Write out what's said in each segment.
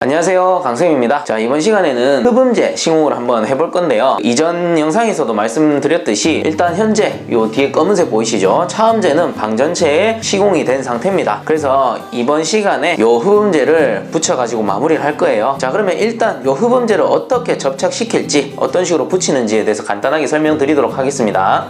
안녕하세요, 강쌤입니다. 자, 이번 시간에는 흡음재 시공을 한번 해볼 건데요. 이전 영상에서도 말씀드렸듯이 일단 현재 요 뒤에 검은색 보이시죠? 차음재는 방 전체에 시공이 된 상태입니다. 그래서 이번 시간에 요 흡음재를 붙여가지고 마무리를 할 거예요. 자, 그러면 일단 요 흡음재를 어떻게 접착시킬지, 어떤 식으로 붙이는지에 대해서 간단하게 설명드리도록 하겠습니다.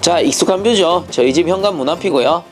자, 익숙한 뷰죠. 저희 집 현관 문 앞이고요.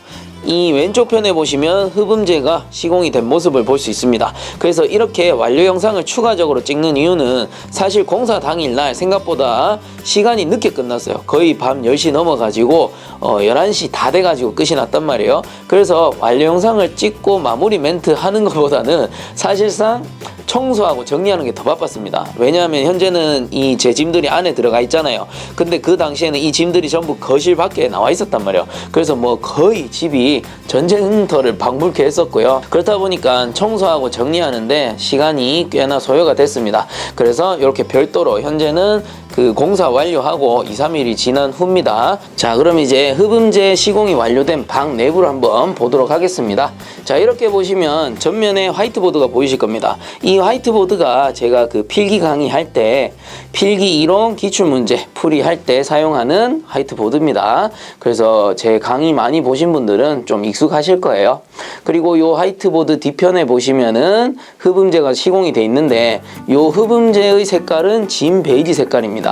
이 왼쪽 편에 보시면 흡음재가 시공이 된 모습을 볼 수 있습니다. 그래서 이렇게 완료 영상을 추가적으로 찍는 이유는 사실 공사 당일날 생각보다 시간이 늦게 끝났어요. 거의 밤 10시 넘어가지고 11시 다 돼가지고 끝이 났단 말이에요. 그래서 완료 영상을 찍고 마무리 멘트 하는 것보다는 사실상 청소하고 정리하는 게 더 바빴습니다. 왜냐하면 현재는 이 제 짐들이 안에 들어가 있잖아요. 근데 그 당시에는 이 짐들이 전부 거실 밖에 나와 있었단 말이에요. 그래서 뭐 거의 집이 전쟁터를 방불케 했었고요. 그렇다 보니까 청소하고 정리하는데 시간이 꽤나 소요가 됐습니다. 그래서 이렇게 별도로 현재는 그 공사 완료하고 2-3일이 지난 후입니다. 자, 그럼 이제 흡음재 시공이 완료된 방 내부를 한번 보도록 하겠습니다. 자, 이렇게 보시면 전면에 화이트보드가 보이실 겁니다. 이 화이트보드가 제가 그 필기 강의할 때 필기 이론 기출문제 풀이할 때 사용하는 화이트보드입니다. 그래서 제 강의 많이 보신 분들은 좀 익숙하실 거예요. 그리고 요 화이트보드 뒤편에 보시면은 흡음재가 시공이 돼 있는데 요 흡음재의 색깔은 진 베이지 색깔입니다.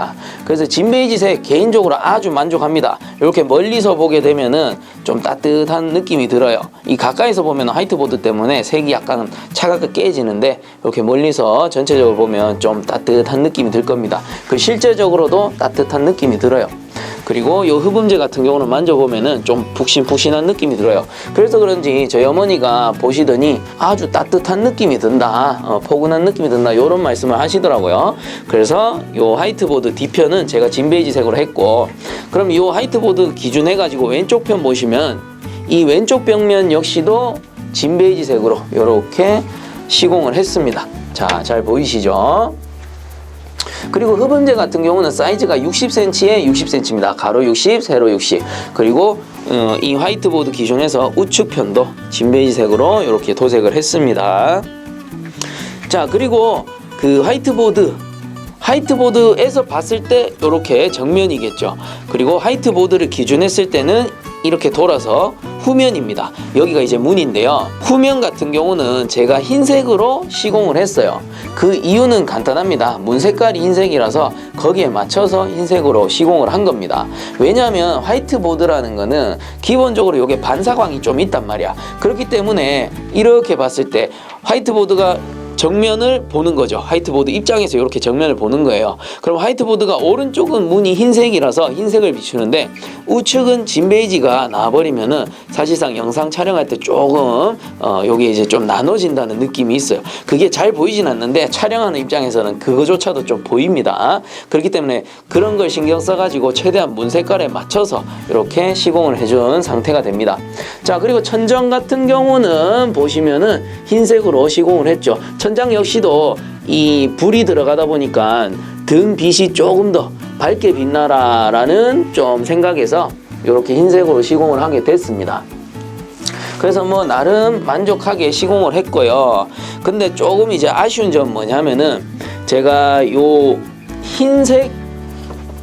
그래서 진 베이지색 개인적으로 아주 만족합니다. 이렇게 멀리서 보게 되면은 좀 따뜻한 느낌이 들어요. 이 가까이서 보면 화이트보드 때문에 색이 약간 차갑게 깨지는데 이렇게 멀리서 전체적으로 보면 좀 따뜻한 느낌이 들 겁니다. 그 실제적으로도 따뜻한 느낌이 들어요. 그리고 이 흡음재 같은 경우는 만져보면은 좀 푹신푹신한 느낌이 들어요. 그래서 그런지 저희 어머니가 보시더니 아주 따뜻한 느낌이 든다, 포근한 느낌이 든다, 이런 말씀을 하시더라고요. 그래서 이 화이트보드 뒤편은 제가 진 베이지색으로 했고, 그럼 이 화이트보드 기준해가지고 왼쪽 편 보시면 이 왼쪽 벽면 역시도 진 베이지색으로 이렇게 시공을 했습니다. 자, 잘 보이시죠? 그리고 흡음재 같은 경우는 사이즈가 60cm에 60cm입니다. 가로 60, 세로 60. 그리고 이 화이트보드 기준에서 우측편도 진 베이지색으로 이렇게 도색을 했습니다. 자, 그리고 그 화이트보드에서 봤을 때 이렇게 정면이겠죠. 그리고 화이트보드를 기준했을 때는 이렇게 돌아서 후면입니다. 여기가 이제 문인데요. 후면 같은 경우는 제가 흰색으로 시공을 했어요. 그 이유는 간단합니다. 문 색깔이 흰색이라서 거기에 맞춰서 흰색으로 시공을 한 겁니다. 왜냐하면 화이트보드라는 거는 기본적으로 이게 반사광이 좀 있단 말이야. 그렇기 때문에 이렇게 봤을 때 화이트보드가 정면을 보는 거죠. 화이트보드 입장에서 이렇게 정면을 보는 거예요. 그럼 화이트보드가 오른쪽은 문이 흰색이라서 흰색을 비추는데 우측은 진 베이지가 나와버리면은 사실상 영상 촬영할 때 조금 요게 이제 좀 나눠진다는 느낌이 있어요. 그게 잘 보이진 않는데 촬영하는 입장에서는 그거조차도 좀 보입니다. 그렇기 때문에 그런 걸 신경 써가지고 최대한 문 색깔에 맞춰서 이렇게 시공을 해준 상태가 됩니다. 자, 그리고 천정 같은 경우는 보시면은 흰색으로 시공을 했죠. 천장 역시도 이 불이 들어가다 보니까 등 빛이 조금 더 밝게 빛나라라는 좀 생각에서 이렇게 흰색으로 시공을 하게 됐습니다. 그래서 뭐 나름 만족하게 시공을 했고요. 근데 조금 이제 아쉬운 점 뭐냐면은 제가 요 흰색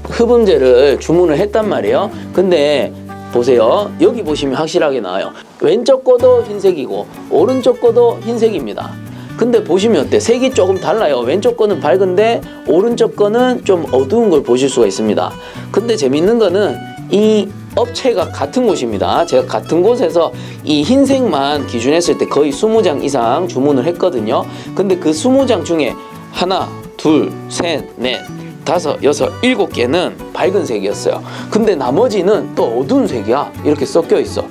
흡음재를 주문을 했단 말이에요. 근데 보세요. 여기 보시면 확실하게 나와요. 왼쪽 거도 흰색이고 오른쪽 거도 흰색입니다. 근데 보시면 어때? 색이 조금 달라요. 왼쪽 거는 밝은데 오른쪽 거는 좀 어두운 걸 보실 수가 있습니다. 근데 재밌는 거는 이 업체가 같은 곳입니다. 제가 같은 곳에서 이 흰색만 기준했을 때 거의 20장 이상 주문을 했거든요. 근데 그 20장 중에 하나, 둘, 셋, 넷, 다섯, 여섯, 일곱 개는 밝은 색이었어요. 근데 나머지는 또 어두운 색이야. 이렇게 섞여 있어.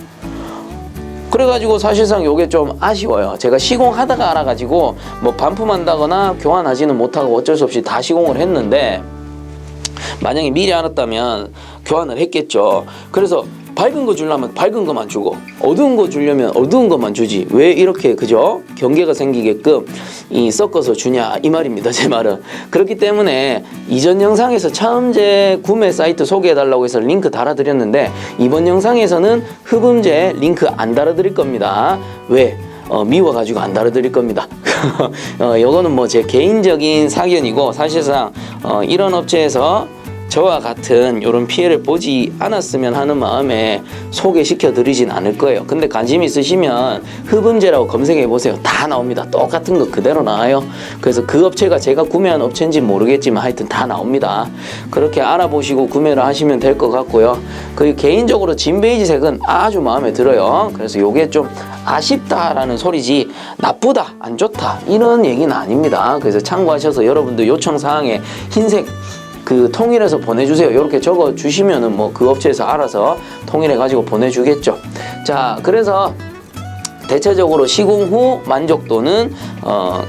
그래가지고 사실상 요게 좀 아쉬워요. 제가 시공하다가 알아가지고 뭐 반품한다거나 교환하지는 못하고 어쩔 수 없이 다 시공을 했는데 만약에 미리 알았다면 교환을 했겠죠. 그래서 밝은 거 주려면 밝은 것만 주고 어두운 거 주려면 어두운 것만 주지 왜 이렇게 그죠? 경계가 생기게끔 이 섞어서 주냐 이 말입니다. 제 말은. 그렇기 때문에 이전 영상에서 차음제 구매 사이트 소개해달라고 해서 링크 달아드렸는데 이번 영상에서는 흡음재 링크 안 달아드릴 겁니다. 왜? 미워가지고 안 달아드릴 겁니다. 요거는 뭐 제 개인적인 사견이고 사실상 이런 업체에서 저와 같은 이런 피해를 보지 않았으면 하는 마음에 소개시켜 드리진 않을 거예요. 근데 관심 있으시면 흡음재라고 검색해 보세요. 다 나옵니다. 똑같은 거 그대로 나와요. 그래서 그 업체가 제가 구매한 업체인지 모르겠지만 하여튼 다 나옵니다. 그렇게 알아보시고 구매를 하시면 될 것 같고요. 그리고 개인적으로 진 베이지색은 아주 마음에 들어요. 그래서 요게 좀 아쉽다라는 소리지 나쁘다 안 좋다 이런 얘기는 아닙니다. 그래서 참고하셔서 여러분들 요청사항에 흰색 그 통일해서 보내주세요. 이렇게 적어 주시면은 뭐 그 업체에서 알아서 통일해 가지고 보내주겠죠. 자, 그래서 대체적으로 시공 후 만족도는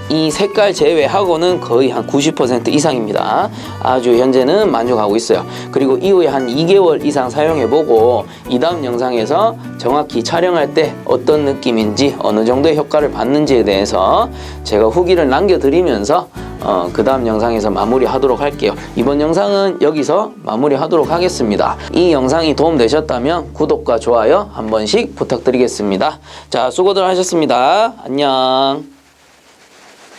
이 색깔 제외하고는 거의 한 90% 이상입니다. 아주 현재는 만족하고 있어요. 그리고 이후에 한 2개월 이상 사용해보고 이 다음 영상에서 정확히 촬영할 때 어떤 느낌인지 어느 정도의 효과를 받는지에 대해서 제가 후기를 남겨드리면서 그 다음 영상에서 마무리하도록 할게요. 이번 영상은 여기서 마무리하도록 하겠습니다. 이 영상이 도움되셨다면 구독과 좋아요 한 번씩 부탁드리겠습니다. 자, 수고들 하셨습니다. 안녕.